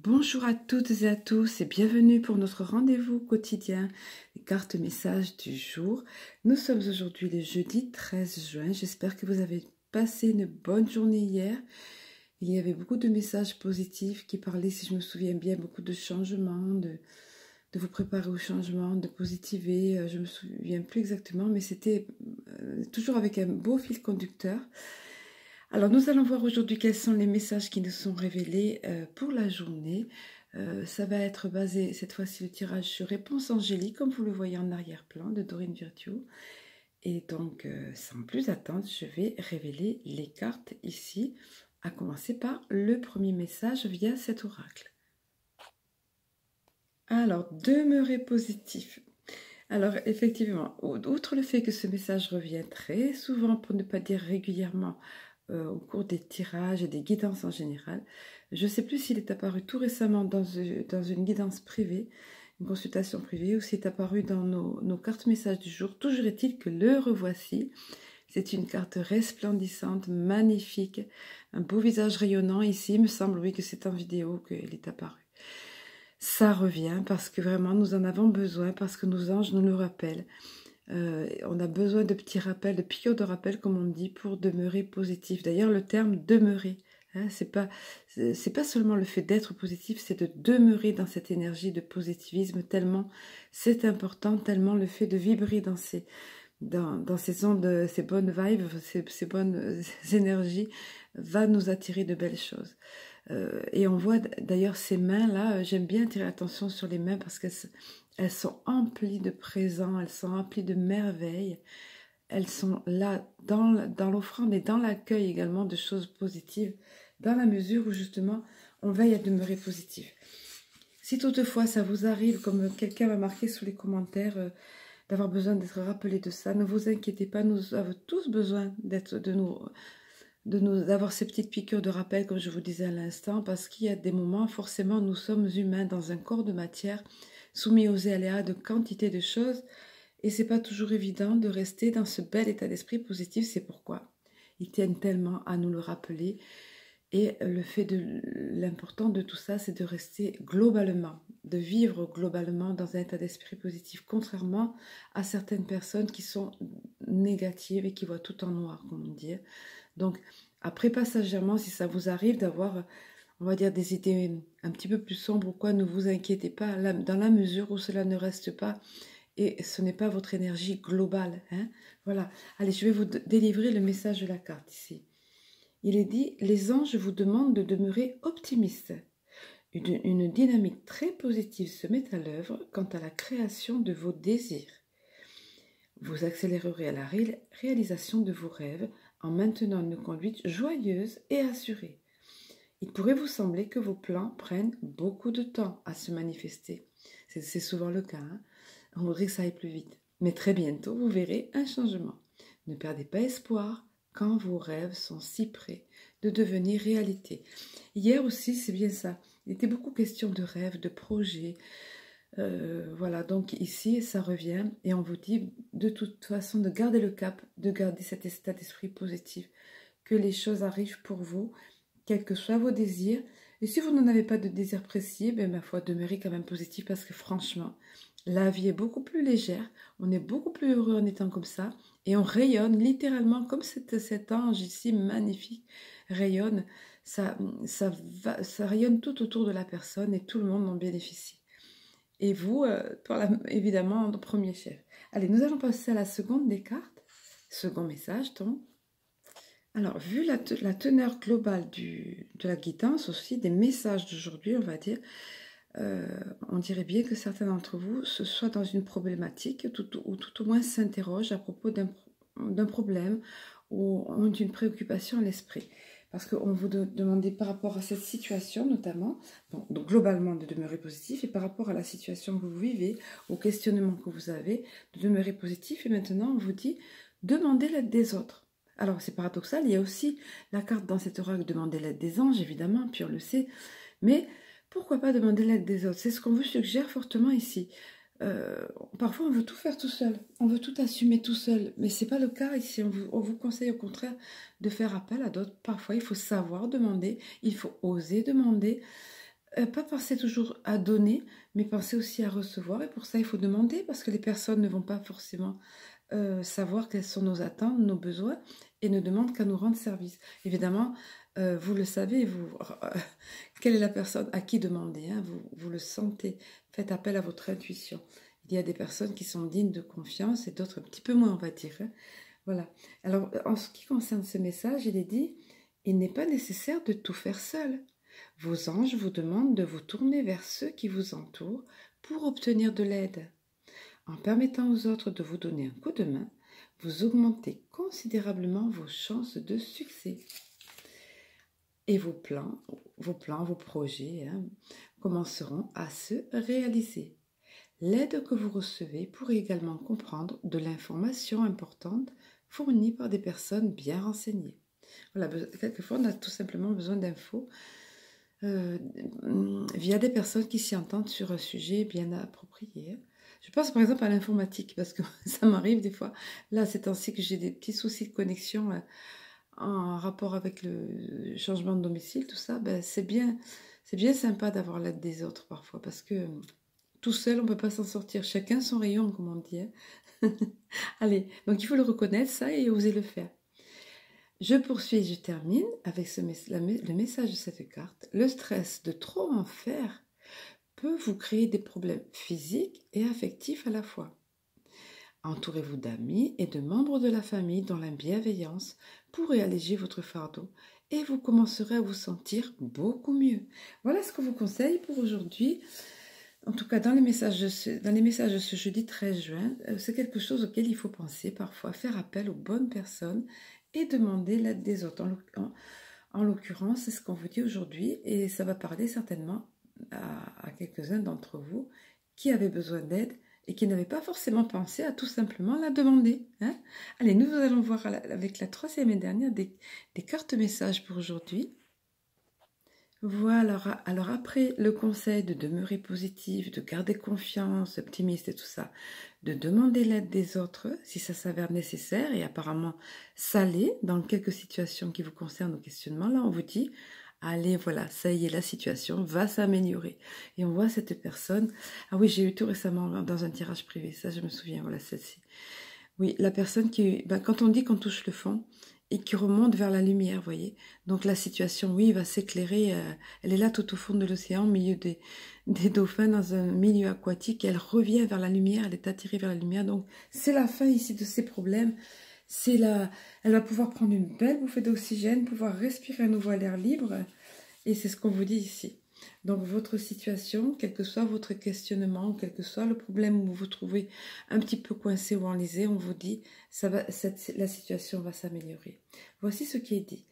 Bonjour à toutes et à tous et bienvenue pour notre rendez-vous quotidien des cartes messages du jour. Nous sommes aujourd'hui le jeudi 13 juin. J'espère que vous avez passé une bonne journée hier. Il y avait beaucoup de messages positifs qui parlaient, si je me souviens bien, beaucoup de changements, de vous préparer au changement, de positiver. Je ne me souviens plus exactement, mais c'était toujours avec un beau fil conducteur. Alors, nous allons voir aujourd'hui quels sont les messages qui nous sont révélés pour la journée. Ça va être basé, cette fois-ci, le tirage sur Réponse Angélique, comme vous le voyez en arrière-plan, de Dorine Virtue. Et donc, sans plus attendre, je vais révéler les cartes ici, à commencer par le premier message via cet oracle. Alors, demeurez positif. Alors, effectivement, outre le fait que ce message revient très souvent, pour ne pas dire régulièrement, au cours des tirages et des guidances en général. Je ne sais plus s'il est apparu tout récemment dans une guidance privée, une consultation privée, ou s'il est apparu dans nos cartes messages du jour. Toujours est-il que le revoici. C'est une carte resplendissante, magnifique, un beau visage rayonnant. Ici, il me semble, oui, que c'est en vidéo qu'il est apparu. Ça revient parce que vraiment nous en avons besoin, parce que nos anges nous le rappellent. On a besoin de petits rappels, de piqûres de rappel, comme on dit, pour demeurer positif. D'ailleurs, le terme demeurer, hein, c'est pas seulement le fait d'être positif, c'est de demeurer dans cette énergie de positivisme, tellement c'est important, tellement le fait de vibrer dans ces ondes, ces bonnes vibes, ces bonnes énergies, va nous attirer de belles choses. Et on voit d'ailleurs ces mains-là, j'aime bien attirer l'attention sur les mains parce qu'elles sont emplies de présents, elles sont emplies de merveilles, elles sont là dans l'offrande et dans l'accueil également de choses positives, dans la mesure où justement on veille à demeurer positif. Si toutefois ça vous arrive, comme quelqu'un m'a marqué sous les commentaires, d'avoir besoin d'être rappelé de ça, ne vous inquiétez pas, nous avons tous besoin d'avoir ces petites piqûres de rappel, comme je vous disais à l'instant, parce qu'il y a des moments, forcément, nous sommes humains dans un corps de matière, soumis aux aléas de quantité de choses, et c'est pas toujours évident de rester dans ce bel état d'esprit positif. C'est pourquoi ils tiennent tellement à nous le rappeler, et l'important de tout ça, c'est de rester globalement, de vivre globalement dans un état d'esprit positif, contrairement à certaines personnes qui sont négatives et qui voient tout en noir, comme on dit. Donc, après, passagèrement, si ça vous arrive d'avoir, on va dire, des idées un petit peu plus sombres ou quoi, ne vous inquiétez pas, dans la mesure où cela ne reste pas, et ce n'est pas votre énergie globale. Hein. Voilà. Allez, je vais vous délivrer le message de la carte ici. Il est dit, les anges vous demandent de demeurer optimiste. Une dynamique très positive se met à l'œuvre quant à la création de vos désirs. Vous accélérerez à la réalisation de vos rêves en maintenant une conduite joyeuse et assurée. Il pourrait vous sembler que vos plans prennent beaucoup de temps à se manifester. C'est souvent le cas. Hein. On voudrait que ça aille plus vite. Mais très bientôt, vous verrez un changement. Ne perdez pas espoir quand vos rêves sont si près de devenir réalité. Hier aussi, c'est bien ça. Il était beaucoup question de rêves, de projets. Voilà, donc ici, ça revient et on vous dit de toute façon de garder le cap, de garder cet état d'esprit positif, que les choses arrivent pour vous, quels que soient vos désirs. Et si vous n'en avez pas de désir précis, ben, ma foi, demeurez quand même positif parce que franchement, la vie est beaucoup plus légère, on est beaucoup plus heureux en étant comme ça et on rayonne littéralement comme cet ange ici magnifique rayonne, ça rayonne tout autour de la personne et tout le monde en bénéficie. Et vous, évidemment, en premier chef. Allez, nous allons passer à la seconde des cartes. Second message, donc. Alors, vu la teneur globale de la guidance, aussi des messages d'aujourd'hui, on va dire, on dirait bien que certains d'entre vous se soient dans une problématique, ou tout au moins s'interrogent à propos d'un problème ou ont une préoccupation à l'esprit. Parce qu'on vous demandait par rapport à cette situation notamment, bon, donc globalement de demeurer positif, et par rapport à la situation que vous vivez, au questionnement que vous avez, de demeurer positif, et maintenant on vous dit, demandez l'aide des autres. Alors c'est paradoxal, il y a aussi la carte dans cet oracle, demander l'aide des anges, évidemment, puis on le sait, mais pourquoi pas demander l'aide des autres? C'est ce qu'on vous suggère fortement ici. Parfois on veut tout faire tout seul, on veut tout assumer tout seul, mais c'est pas le cas ici. On vous conseille au contraire de faire appel à d'autres. Parfois il faut savoir demander, il faut oser demander. Pas penser toujours à donner, mais penser aussi à recevoir. Et pour ça, il faut demander, parce que les personnes ne vont pas forcément savoir quelles sont nos attentes, nos besoins, et ne demandent qu'à nous rendre service. Évidemment, vous le savez, quelle est la personne à qui demander, hein, vous le sentez. Faites appel à votre intuition. Il y a des personnes qui sont dignes de confiance et d'autres un petit peu moins, on va dire, hein. Voilà. Alors, en ce qui concerne ce message, il est dit, il n'est pas nécessaire de tout faire seul. Vos anges vous demandent de vous tourner vers ceux qui vous entourent pour obtenir de l'aide. En permettant aux autres de vous donner un coup de main, vous augmentez considérablement vos chances de succès. Et vos plans, vos projets commenceront à se réaliser. L'aide que vous recevez pourrait également comprendre de l'information importante fournie par des personnes bien renseignées. Voilà, quelquefois on a tout simplement besoin d'infos via des personnes qui s'y entendent sur un sujet bien approprié. Je pense par exemple à l'informatique, parce que ça m'arrive des fois. Là, c'est ainsi que j'ai des petits soucis de connexion en rapport avec le changement de domicile, tout ça. Ben, c'est bien sympa d'avoir l'aide des autres parfois, parce que tout seul, on ne peut pas s'en sortir. Chacun son rayon, comme on dit, hein. Allez, donc il faut le reconnaître, ça, et oser le faire. Je poursuis et je termine avec le message de cette carte. Le stress de trop en faire peut vous créer des problèmes physiques et affectifs à la fois. Entourez-vous d'amis et de membres de la famille dont la bienveillance pourrait alléger votre fardeau et vous commencerez à vous sentir beaucoup mieux. Voilà ce que je vous conseille pour aujourd'hui. En tout cas, dans les messages de ce jeudi 13 juin, c'est quelque chose auquel il faut penser parfois, faire appel aux bonnes personnes et demander l'aide des autres. En l'occurrence, c'est ce qu'on vous dit aujourd'hui et ça va parler certainement à quelques-uns d'entre vous qui avaient besoin d'aide et qui n'avaient pas forcément pensé à tout simplement la demander, hein. Allez, nous allons voir avec la troisième et dernière des cartes messages pour aujourd'hui. Voilà, alors après le conseil de demeurer positif, de garder confiance, optimiste et tout ça, de demander l'aide des autres si ça s'avère nécessaire, et apparemment ça l'est dans quelques situations qui vous concernent au questionnement, là on vous dit, allez voilà, ça y est, la situation va s'améliorer. Et on voit cette personne, ah oui, j'ai eu tout récemment dans un tirage privé, ça je me souviens, voilà celle-ci. Oui, la personne qui, quand on dit qu'on touche le fond, et qui remonte vers la lumière, vous voyez. Donc la situation, oui, va s'éclairer. Elle est là tout au fond de l'océan, au milieu des dauphins, dans un milieu aquatique. Et elle revient vers la lumière, elle est attirée vers la lumière. Donc c'est la fin ici de ses problèmes. Elle va pouvoir prendre une belle bouffée d'oxygène, pouvoir respirer à nouveau à l'air libre. Et c'est ce qu'on vous dit ici. Donc votre situation, quel que soit votre questionnement, quel que soit le problème où vous vous trouvez un petit peu coincé ou enlisé, on vous dit, la situation va s'améliorer. Voici ce qui est dit.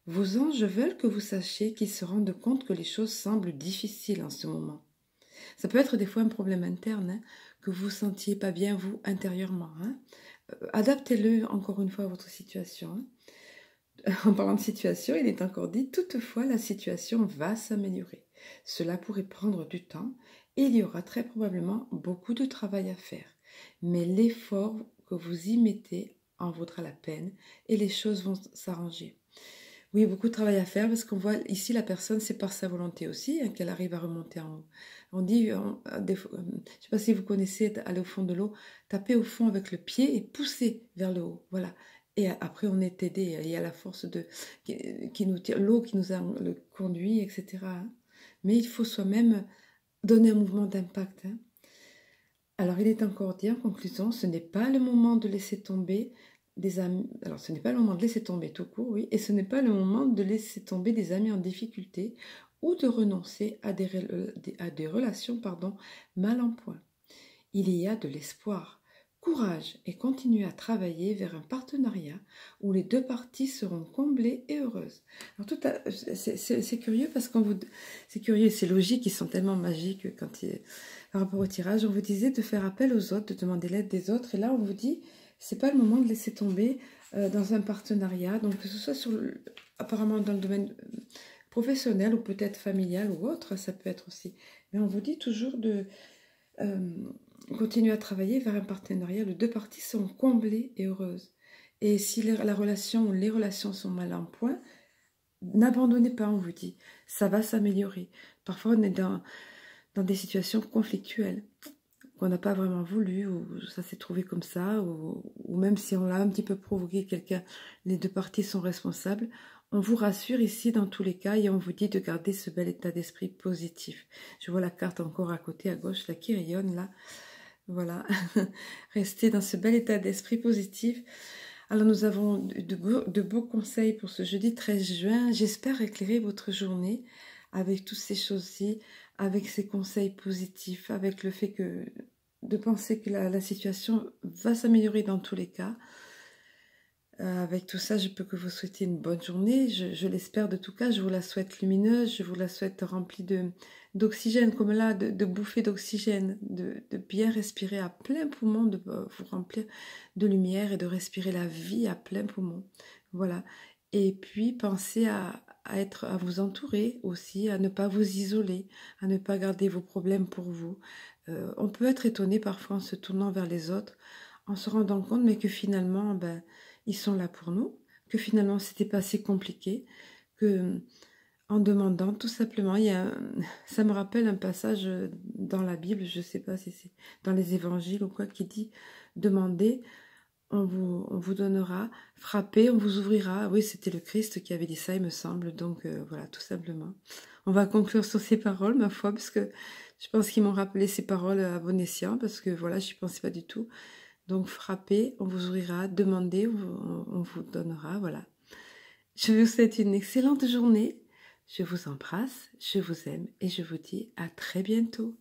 Vos anges veulent que vous sachiez qu'ils se rendent compte que les choses semblent difficiles en ce moment. Ça peut être des fois un problème interne, hein, que vous ne sentiez pas bien vous intérieurement, hein. Adaptez-le encore une fois à votre situation, hein. En parlant de situation, il est encore dit, toutefois la situation va s'améliorer. Cela pourrait prendre du temps et il y aura très probablement beaucoup de travail à faire. Mais l'effort que vous y mettez en vaudra la peine et les choses vont s'arranger. Oui, beaucoup de travail à faire parce qu'on voit ici la personne, c'est par sa volonté aussi, hein, qu'elle arrive à remonter en haut. On dit, je ne sais pas si vous connaissez aller au fond de l'eau, taper au fond avec le pied et pousser vers le haut. Voilà. Et après, on est aidé. Il y a la force qui nous tire, l'eau qui nous a le conduit, etc., hein. Mais il faut soi-même donner un mouvement d'impact, hein. Alors, il est encore dit en conclusion, ce n'est pas le moment de laisser tomber des amis. Alors, ce n'est pas le moment de laisser tomber tout court, oui, et ce n'est pas le moment de laisser tomber des amis en difficulté ou de renoncer à des relations mal en point. Il y a de l'espoir. Courage et continuez à travailler vers un partenariat où les deux parties seront comblées et heureuses. Alors c'est curieux parce c'est curieux, c'est logique, ils sont tellement magiques par rapport au tirage. On vous disait de faire appel aux autres, de demander l'aide des autres, et là on vous dit c'est pas le moment de laisser tomber dans un partenariat, donc que ce soit apparemment dans le domaine professionnel ou peut-être familial ou autre, ça peut être aussi. Mais on vous dit toujours de continuer à travailler vers un partenariat où les deux parties sont comblées et heureuses. Et si la relation ou les relations sont mal en point, n'abandonnez pas, on vous dit. Ça va s'améliorer. Parfois, on est dans des situations conflictuelles qu'on n'a pas vraiment voulu, ou ça s'est trouvé comme ça, ou même si on l'a un petit peu provoqué quelqu'un, les deux parties sont responsables. On vous rassure ici dans tous les cas et on vous dit de garder ce bel état d'esprit positif. Je vois la carte encore à côté à gauche, là, qui rayonne là. Voilà, restez dans ce bel état d'esprit positif. Alors nous avons de beaux conseils pour ce jeudi 13 juin. J'espère éclairer votre journée avec toutes ces choses-ci, avec ces conseils positifs, avec le fait que de penser que la situation va s'améliorer dans tous les cas. Avec tout ça, je peux que vous souhaiter une bonne journée. Je l'espère de tout cas. Je vous la souhaite lumineuse. Je vous la souhaite remplie d'oxygène, comme là, de bouffées d'oxygène, de bien respirer à plein poumon, de vous remplir de lumière et de respirer la vie à plein poumon. Voilà. Et puis, pensez à vous entourer aussi, à ne pas vous isoler, à ne pas garder vos problèmes pour vous. On peut être étonné parfois en se tournant vers les autres, en se rendant compte, mais que finalement, ils sont là pour nous, que finalement c'était pas si compliqué, que en demandant tout simplement, ça me rappelle un passage dans la Bible, je sais pas si c'est dans les évangiles ou quoi, qui dit demandez, on vous donnera, frappez, on vous ouvrira. Oui, c'était le Christ qui avait dit ça, il me semble. Donc voilà, tout simplement. On va conclure sur ces paroles, ma foi, parce que je pense qu'ils m'ont rappelé ces paroles à bon escient, parce que voilà, je n'y pensais pas du tout. Donc frappez, on vous ouvrira, demandez, on vous donnera, voilà. Je vous souhaite une excellente journée, je vous embrasse, je vous aime et je vous dis à très bientôt.